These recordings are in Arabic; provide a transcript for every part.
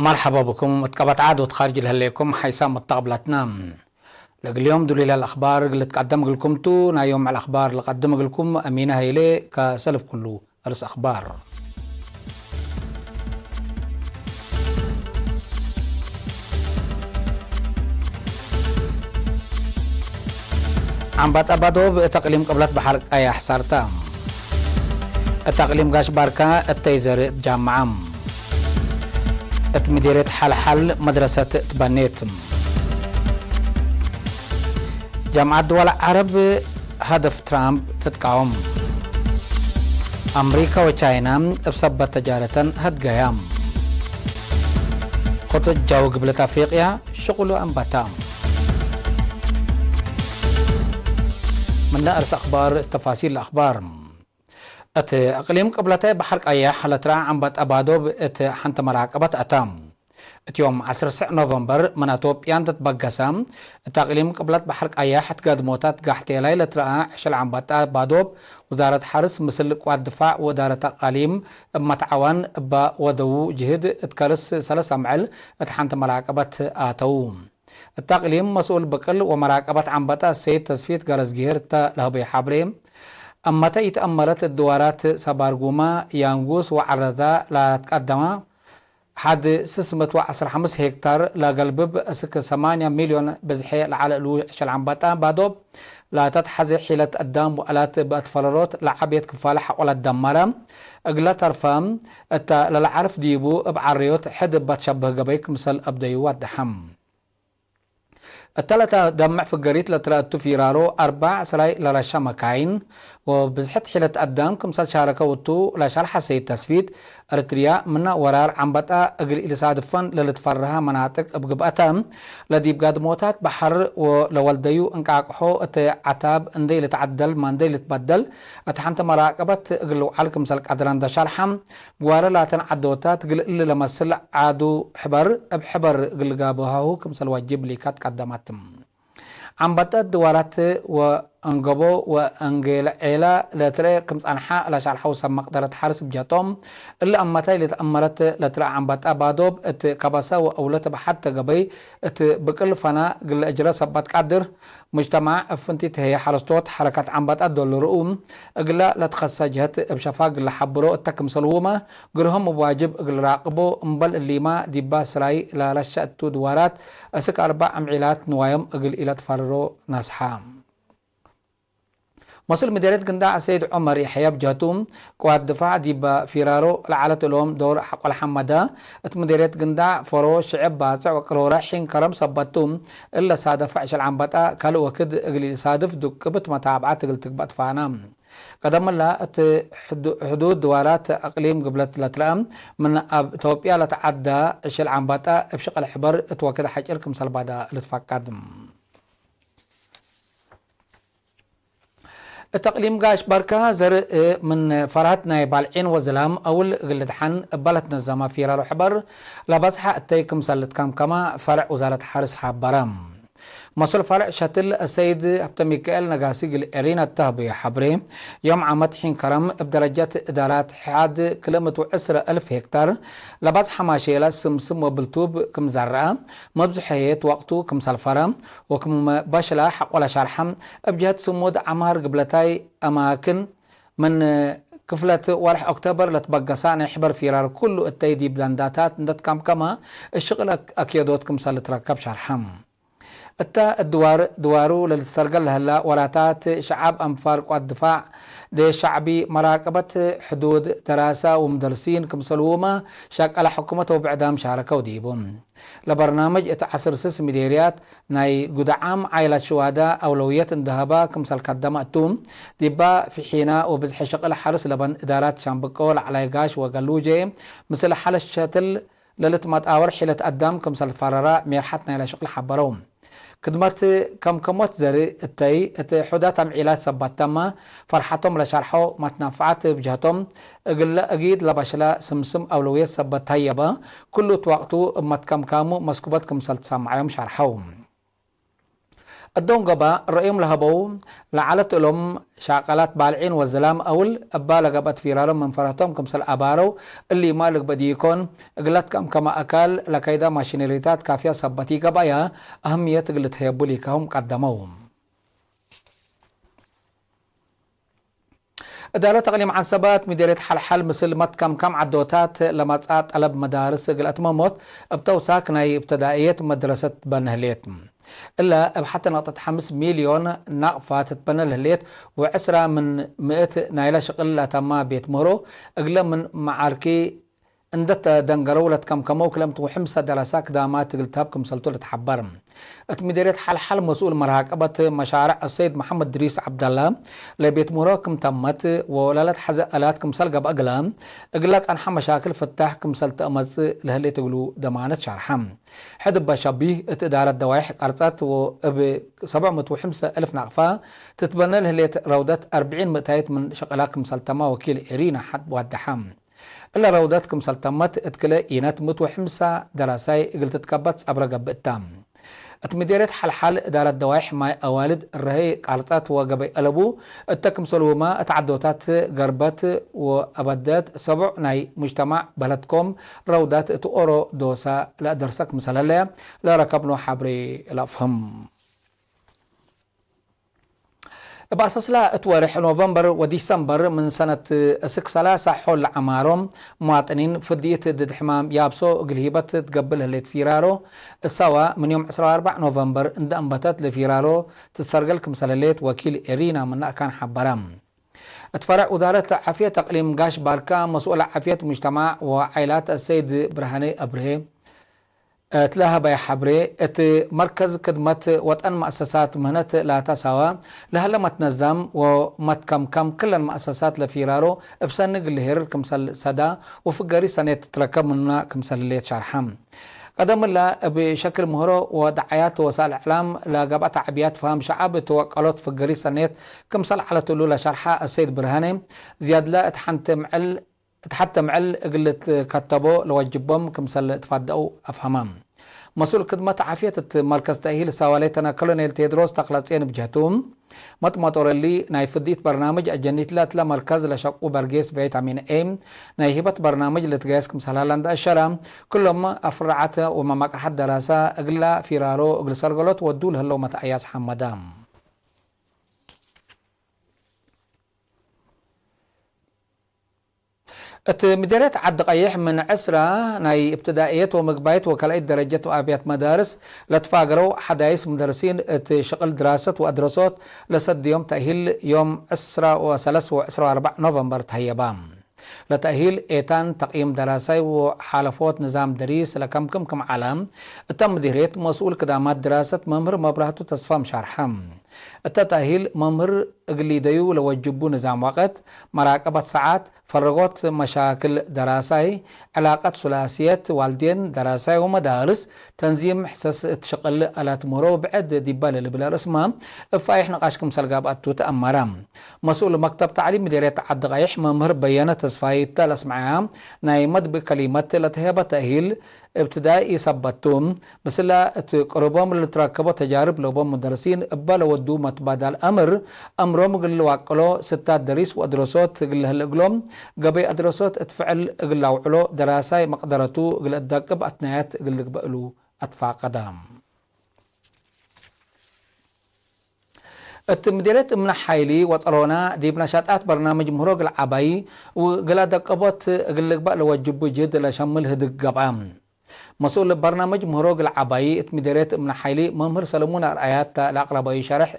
مرحبا بكم. اتقبت عاد وتخارج لهليكم حيسام الطابلتنا اليوم دولي الاخبار اللي تقدم لكم تو يوم على الاخبار اللي قدم لكم امينه هيلي كسلف كله ارس اخبار. عم بتقبضوا بتقليم قبلت بحر اي حصارتا التقليم قاش باركا التيزر جامعة مديرية حل مدرسة تبنيت جامعة دول العرب هدف ترامب تتقاوم أمريكا وتشاينا بسبب تجارة هتقيام خطة جو قبل أفريقيا شغل أنبتام من أرس أخبار تفاصيل الأخبار. أقليم قبلتي بحرق أيا حلترا عم بتأبادو حنت مراقبة أتام يوم 10 نوفمبر مناتوب ياندت بقسام تقليم قبلت بحرق أيا حت قد موتات قحتي ليلة رأى عشل عم بتأبادو وزارة حرس مثل قوات دفاع وزارة تقاليم متعوان بودو جهد تكرس سلس عمل حنت مراقبة آتو التقليم مسؤول بقل ومراقبة عم بتا السيد تسفيت غرز جهرتا لهبي حبريم أما تأمرت الدوارات سبارجوما يانغوس وعرضا لا تقدم حد 615 هكتار لا قلب سك 8 مليون بزحي على لو شل عم بتا بادوب لا تتحزي حيلة الدم وآلات بأتفررات لعبية كفالح ولا الدمارة أقلا ترفام أتا للعرف ديبو بعريوت حد بتشبه قبيك مثل أبديوات دحم الثلاثة دمع في الجريت لتراتو في رارو 4 سراي لرشا مكاين وبزحت حيلة قدام كمسال شاركة وطو لشرح سيد تسفيد أرتريا منا ورار عمبتا أقل إلي صادفان للتفرها مناطق أبقبأتا لدي بقاد موتات بحر ولوالديو انقاقحو عتاب اندي لتعدل ما اندي لتبدل اتحنت مراقبة أقلو على كمسال قدران دا شرحم بوارا لاتن عدوتات قل إلي لمسل عادو حبر بحبر قل قابوهاو كمسال واجب لي كات قدمات عم بتأد دوارات وانقبو وانقل عيلا لترى كمت أنحاء لشارحو سمقدرة حارس بجاتهم إلا أمتاي لتأمرت لترى عم بتأ بادوب ات كباسا وأولت بحتى قبي ات بكل فنا قل أجرى سبات قدر مجتمع فنتي هي حرستوت حركات عم بتأ دولرؤوم اقلا لتخصى جهت بشفاق لحبرو التكم سلومة قرهم بواجب اقل راقبو مبل اللي ما ديبا سراي لرشأتو دوارات اسك 4 عمعيلات نوايم اقل إلى تفررو ناسحام مصر مديرية قنداع سيد عمر يحيى بجاتوم قوات دفاع ديبا فيرارو لعالة اليوم دور حق الحمدة مديرية قنداع فرو شعب باسع وقرورة حين كرم سبتوم إلا صادف عشل عم بطا كالو وكد اقلي صادف دكبت متابعات قلتك بطفانام قدم الله حدود دوارات أقليم قبلت لترام من توبيا لتعدى عشل عم بطا بشق الحبر اتوكد حجركم سلبادا لتفقدم التقليم قاش بركة زر من فراتنا بالعين وزلام أول قلت حن بلتنا الزما في رارو حبر لبصحة التيكم سلت كما فرع وزارة حارس حبرام مصر فرع شتل السيد عبد ميكائيل نقاسي الارينا التهبي حبري يوم عمد حين كرم بدرجات ادارات حاد كلمة 10,000 هكتار لباس حماشيلا سمسم وبلتوب كم زرع مبزحيات وقتو كم سلفرة وكم باشلا حق ولا شرحم بجهة سمود عمار قبلتاي اماكن من كفلة ورح أكتوبر لتبقصان حبر فيرار كل التيدي بلانداتات ندت كما الشغل أكيدوتكم سلتركب شرحم التا دوارو للسرقل هلا وراتات شعب أنفار قوات دفاع دي شعبي مراقبة حدود دراسة ومدرسين كمسلومة شاك على حكومته وبعدها مشاركة وديبون لبرنامج اتعصر سس مديريات ناي قدعام عائلة شهداء أولوية ذهبا كمسل قدمة توم ديبا في حيناء وبزح شغل حرس لبن إدارات شامبكول على قاش وقلوجي مثل حال الشاتل للتمات آور حيلة قدام كمسل فرراء ميرحتنا إلى شغل حبروم كدمت كمت زري التي حدات عمعيلات سباتما فرحتهم لشرحوا ما تنفعت بجهتهم أجيد لبشلا سمسم أولوية سبات هيبا كله توقتو ما تكمكامو مسكوبات كمسلت سامعهم شرحوهم الدون قبا الرئيم لهبو لعلت لهم شاقلات بالعين والزلام أول أبالا قبت فيرالهم من فراتهم كمسل أبارو اللي مالك بديكون قلت كما أكال لكيدا ماشينيريتات كافية صبتي قبايا أهمية قلت هيبولي كهم قدموهم. إدارة تقليم عن سبات مديرية حل مثل كم عدوتات لما تساعد طلب مدارس قلت مموت بتوساك ناي ابتدائية مدرسة بنهليت إلا بحتى نقطة 5 مليون نقفة تتبنى الهليت وعسرة من 100 نايلة شغل تما بيت مرو أقل من معاركي اندت دنقرولة كم كلمت وحمسة دراساك دامات قلتها بكم سلطولة تحبرم مديرية حل مسؤول مراقبة مشاريع السيد محمد دريس عبد الله لبيت مراكم تمت ولالت حزقلات كم سلقب أقلام أقلات عنها مشاكل فتاح كم سلط أمز لهاللي تقولوا دمانة شارحم حدب بشبيه إدارة دوايح قرصات وب 750 ألف نقفة تتبنى لهاللي رودات 40 متايت من شغلاك كم سلطما وكيل إرينا حد وادحام إلا روداتكم سلطمت اتكلا إينات متوحمسة دراساي قلت تكبت أبرق بقتام اتمديرت حل إدارة دوايح ماي أوالد الرهي قارطات وقبي ألبو اتكم سلوما اتعدوتات قربت وأبدات 7 ناي مجتمع بلدكم رودات تؤرو دوسا لا درسك مسلالة لا ركبنو حبري لا فهم بأساس لا اتوارح نوفمبر وديسمبر من سنة 6 حول عمارهم مواطنين فدية ضد حمام يابسو قلهيبت تقبل هليت فيرارو السوا من يوم 14 نوفمبر اند انبتت لفيرارو تسرقل كمسلاليت وكيل إرينا من كان حبرام اتفرع وزارة عافية تقليم قاش باركا مسؤول عافية مجتمع وعائلات السيد برهاني أبرهي تلاها بيا حبري ات مركز خدمة وطن مؤسسات مهنة لا تساوى لها لما تنظم ومتكم كل المؤسسات لفيرارو بسنق الهير كمسل سدا وفقري سنة تتركب منا كمسل اللي تشارحم قدم الله بشكل مهرو ودعايات وسائل الاعلام لقبات عبيات فهم شعب توقلت فقري سنة كمسل على تلو شرحة السيد برهاني زياد لا اتحتى معل قلت كتبو لوجبهم كمسل تفادقوا أفهمام مسؤول خدمة عافية مركز تأهيل سواليتنا كولونيل تيدروس تقلصين بجهتهم مطمطور اللي نايفديت برنامج الجنيت لا مركز لشقو برقيس بيت عمين ايم نايهبت برنامج لتقايس كمسل هالاند الشرام كلهم أفرعات وماماك حد دراسة اقلا فيرارو اقل سرقلت ودول هلو متأياس حمدام مديرية عد قيح من عسرة ناي ابتدائيات ومقبايت وكلاء درجات وآبيات مدارس لتفاقروا حدايس مدرسين شغل دراسة وأدرسات لسد يوم تأهيل يوم 10 و3 نوفمبر تهيبام لتأهيل إيتان تقييم دراسي وحالفوت نظام دريس كم علام تم مديرية مسؤول قدامات دراسة ممر مبرهتو تصفام شرحم التأهيل ممر اقليديو لوجبو نظام وقت مراقبة ساعات فرغوت مشاكل دراسي علاقات ثلاثية والدين دراسي ومدارس تنظيم حساس تشغل آلات مرو بعد ديبال اللي بلا رسمة فايح نقاشكم سلقابات تأمرام مسؤول مكتب تعليم مديرية عد غيح ممر بيانة تصفاية تلس معها نايمد بكلمات لتهيب تأهيل ابتدائي سبتهم مثلا قربهم اللي تركبوا تجارب لبهم مدرسين بلا ودو متبادل أمرهم قل واقلو 6 دريس وأدرسات قل هالقلوم قبي أدرسات اتفعل قل وعلو دراساي مقدرتو قل الدقب أثناءات قل قبقلو أدفع قدام التمديرات من حيلي وصلونا دي بنشاطات برنامج مهروق العباي وقل دقبات قل قبقلو وجبو جد لشمل هدق قبام مسؤول برنامج مهروق العباي اتمديرات من حيلي ممهر سلمون رأيات الأقرباء شرح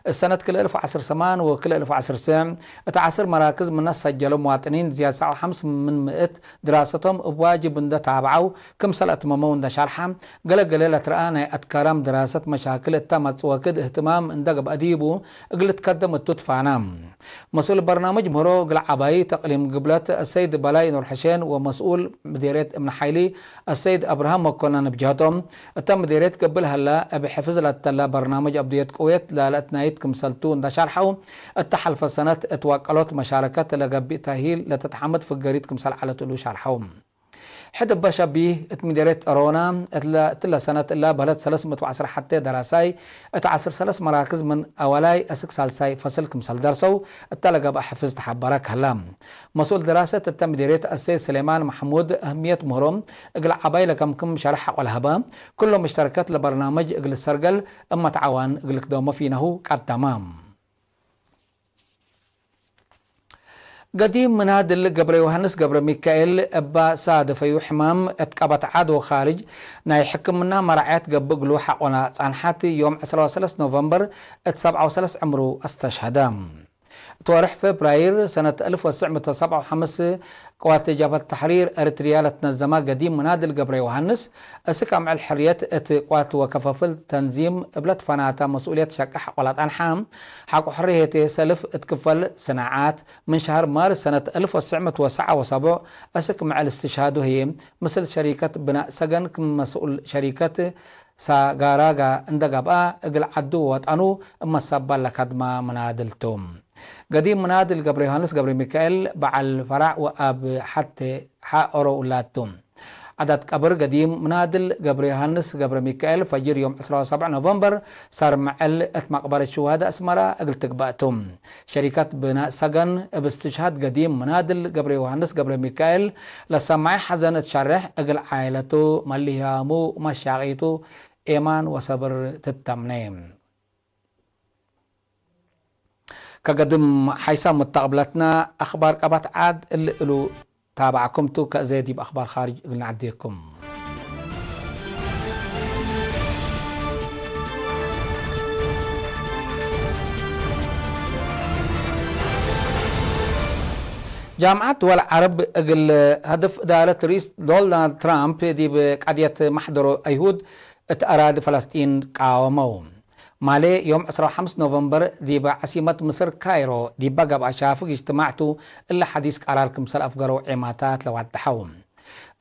السنة كل 1010 سمان وكل 1010 سام اتعصر مراكز من الناس سجلوا مواطنين زيادة 5 من 100 دراستهم بواجب ان تابعوا كم سنة اتممون دا شرحهم قليلة رآنا اتكرام دراسة مشاكل التامت وكد اهتمام ان دقب أديبو قلت قدم التدفعنام مسؤول برنامج مهروق العباي تقليم قبلت السيد بلاي نور حسين ومسؤول مديرية من حيلي السيد أبراهام مكونان بجهتهم تم مديرية قبل هلا بحفظ للتلا برنامج أبديت قويت لاتنايت كمسلتون دا شرحوا التحل في السنة اتوكلت مشاركات لقبي تأهيل لتتحمد في الجريد كمسل على تلو شرحهم حد بشبيه اتمديرت رونا اتلا سنة إلا بلد 310 حتى دراساي اتعصر 3 مراكز من أولاي أسك سالساي فصل كمسال درسو التلقى بحفظ تحبرك هلام مسؤول دراسة التمديريت السيد سليمان محمود أهمية مهرم اقل عبايلة كم شرح والهبا كلهم مشتركات لبرنامج اقل السرقل اما تعاون اقل كدوما فينه قد تمام قديم من هذا اللي قبر يوهنس قبر ميكائيل أبا ساد فيو حمام اتقبت عادو خارج ناي حكم منا مرعيات قبقلو حقنا عن حاتي يوم 13 نوفمبر 37 عمرو استشهدام تورح فبراير سنة 1975 قوات جبهة التحرير أريتريا لتنظم قديم منادل قبر يوهنس أسكا مع الحريات قوات وكفافل تنظيم بلد فناتا مسؤولية شكح ولات أنحام حق حرية سلف اتكفل صناعات من شهر مارس سنة 1979 أسك مع الاستشهاد هي مثل شركة بناء سجن كمسؤول شركة ساغاراغا اندقبا اقل عدو وطانو اما السابال لكدما منادلتم قديم منادل قبر يوهنس قبر ميكائيل بعل فرع واب حتى حاقرو ولاتم عدد قبر قديم منادل قبر يوهنس قبر ميكائيل فجر يوم 17 نوفمبر صار معل مقبرة شهداء اسمرا اقل تقبأتم شركة بناء سجن باستشهاد قديم منادل قبر يوهنس قبر ميكائيل لسماعي حزنة شرح اقل عائلته مليهامو مشاغيتو إيمان وصبر تتمنيم كقدم حيث متقبلتنا أخبار قبط عاد اللي قلو تابعكم تو كأزيدي بأخبار خارج قلنا عديكم جامعة دول العرب قل هدف إدارة رئيس دونالد ترامب دي بقضية محضر أيهود اتأراد فلسطين قاومو مالي يوم 15 نوفمبر دي بعاصمة مصر كايرو دي بقى بأشافق اجتماعتو إلا حديث قرار كمسال أفقرو عماتات لو التحوم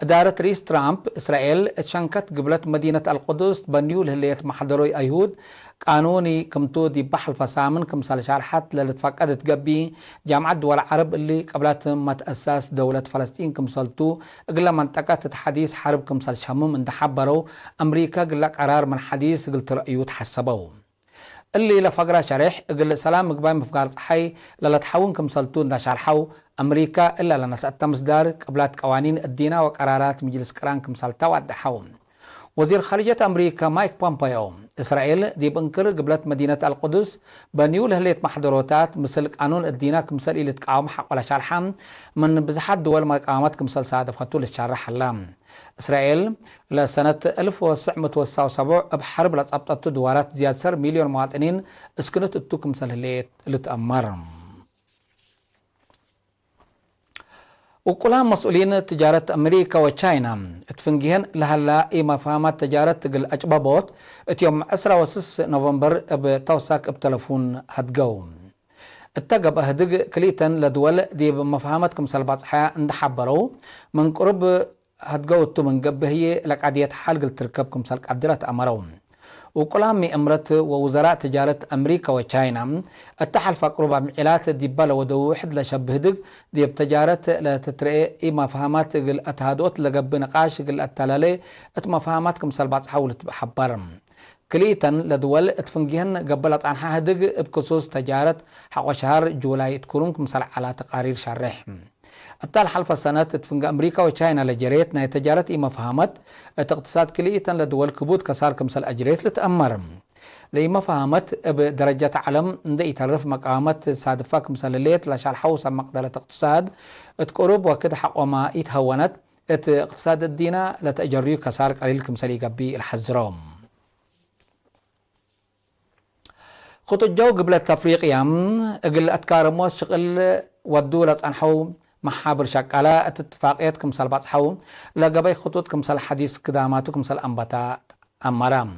إدارة رئيس ترامب إسرائيل اتشنكت قبلت مدينة القدس بنيول هلية محضرو أيهود قانوني كمتو دي بحل فسامن كمسال شارحات للتفقد تقبي جامعة دول العرب اللي قبلت ما تأساس دولة فلسطين كمسالتو اقلا منطقة تحديث حرب كمسال شمم اندحبرو أمريكا قلق قرار من حديث قلت رأيو تحسبو اللي لفقرة شرح اقل سلام مقباي مفقار صحي للتحون كمسالتو دا شارحو أمريكا إلا لنسأت تمصدار قبلات قوانين الدينة وقرارات مجلس قران كمسالتا وادحون وزير خارجية أمريكا مايك بومبيو إسرائيل دي بنكر قبلت مدينة القدس بنيول هليت محضروتات مثل قانون الدينة كمسال إلي تقاوم حق ولا شارحام من بزحات دول مقامات كمسال سادة فتو للشارح اللام إسرائيل لسنة 1977 بحرب لتقبطت دوارات زياد سر مليون مواطنين اسكنت التو كمسال هليت اللي تأمرهم وكلها مسؤولين تجارة أمريكا وتشاينا اتفنجيهن لهلا إما فهمت تجارة تقل أجبابوت اتيوم 10 نوفمبر بتوساك بتلفون هتقو اتقب أهدق كليتن لدول دي بمفهمت كمسال باصحة اندحبرو من قرب هتقو التو من قبهي لك عدية حال قل تركب كمسال قدرة أمرون وكلام أمرت ووزراء تجارة أمريكا وتشاينا اتحل فقرب معلات ديبالا ودو واحد لشبهدق دي بتجارة لتترئي إما فهمات قل أتهادوت لقب نقاش قل أتلالي اتما فهمات كمسال باص حاول تحبرم كليتن لدول اتفنجيهن قبلت عن هادق بكسوس تجارة حق شهر جولاي تكونون كمسال على تقارير شرح التال حلف السنة تفنج أمريكا وتشاينا لجريت ناي تجارة إما فهمت اقتصاد كليتا لدول كبوت كسار كمسال أجريت لتأمر لإما فهمت بدرجة علم ندي يتعرف مقامات صادفة كمسال الليت لشار حوصة مقدرة اقتصاد تقرب وكده حق وما يتهونت اقتصاد الدينة لتأجريو كسار قليل كمسال يقبي الحزروم خطو الجو قبل التفريق يام اقل أتكارموت شغل ودو لتصنحو محابر شكالا اتفاقيات كمسال باصحو لقبي خطوط كمسال حديث كداماتو كمسال أنبتا أمرام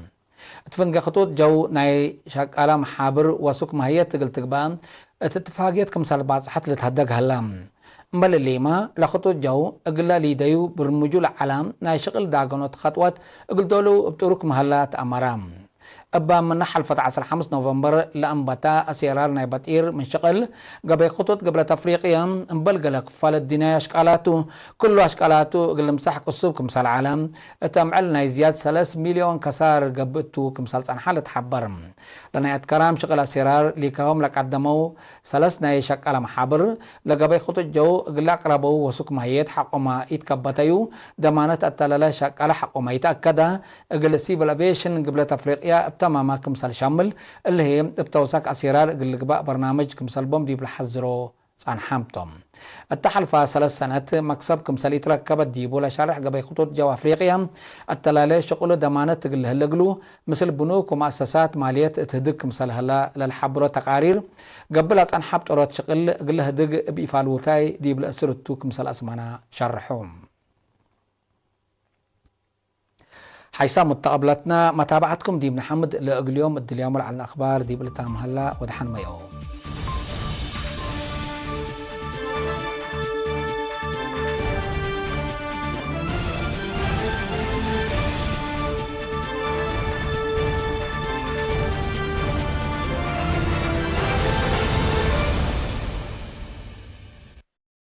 اتفنق خطوط جو ناي شكالا محابر وسوك مهية تقل تقبان اتفاقيات كمسال باصحت لتهدق هلام مبال الليما لخطوط جو اقلا ليديو برمجو العالم ناي شغل داقنوت خطوات اقل دولو بطرق مهلات أمرام أبا من نحل فتح 15 نوفمبر لأنبتا أسيرار نايباتير من شغل قبل خطوط قبل تفريقيا انبلغلك فال الدنيا أشكالاتو كل أشكالاتو قل مساحك الصوب كمسال عالم تمعلنا زياد 3 مليون كسار قبتو كمسال حالة حبر لنا كرام شغل أسيرار ليكهم لك قدموا 3 ناي شكال محابر لقبل خطوط جو قل أقربوا وسوك مهيت حقما يتكبتيو دمانة التلالة شكال حقما يتأكد قل سيبل أبيشن قبل تفريقيا تماما كمثال شامل اللي هي بتوثق أسيرار قلقباء برنامج كمثال بوم دي بالحزرو عن حامتم التحلفة 3 سنوات مكسب كمثال يتركب الديبو لشارح قبل خطوط جو أفريقيا التلالي شغل دمانة تقل هلقلو مثل بنوك ومؤسسات مالية تهدق كمثال هلا للحبرة تقارير قبل عن حبت أورات شغل قل هدق بإفالوتاي دي بالأسرتو كمثال أسمانا شرحهم حيث متقبلتنا متابعتكم دي بن حمد لأقل يوم الدليوم على الأخبار دي بلتام هلا ودحن ميو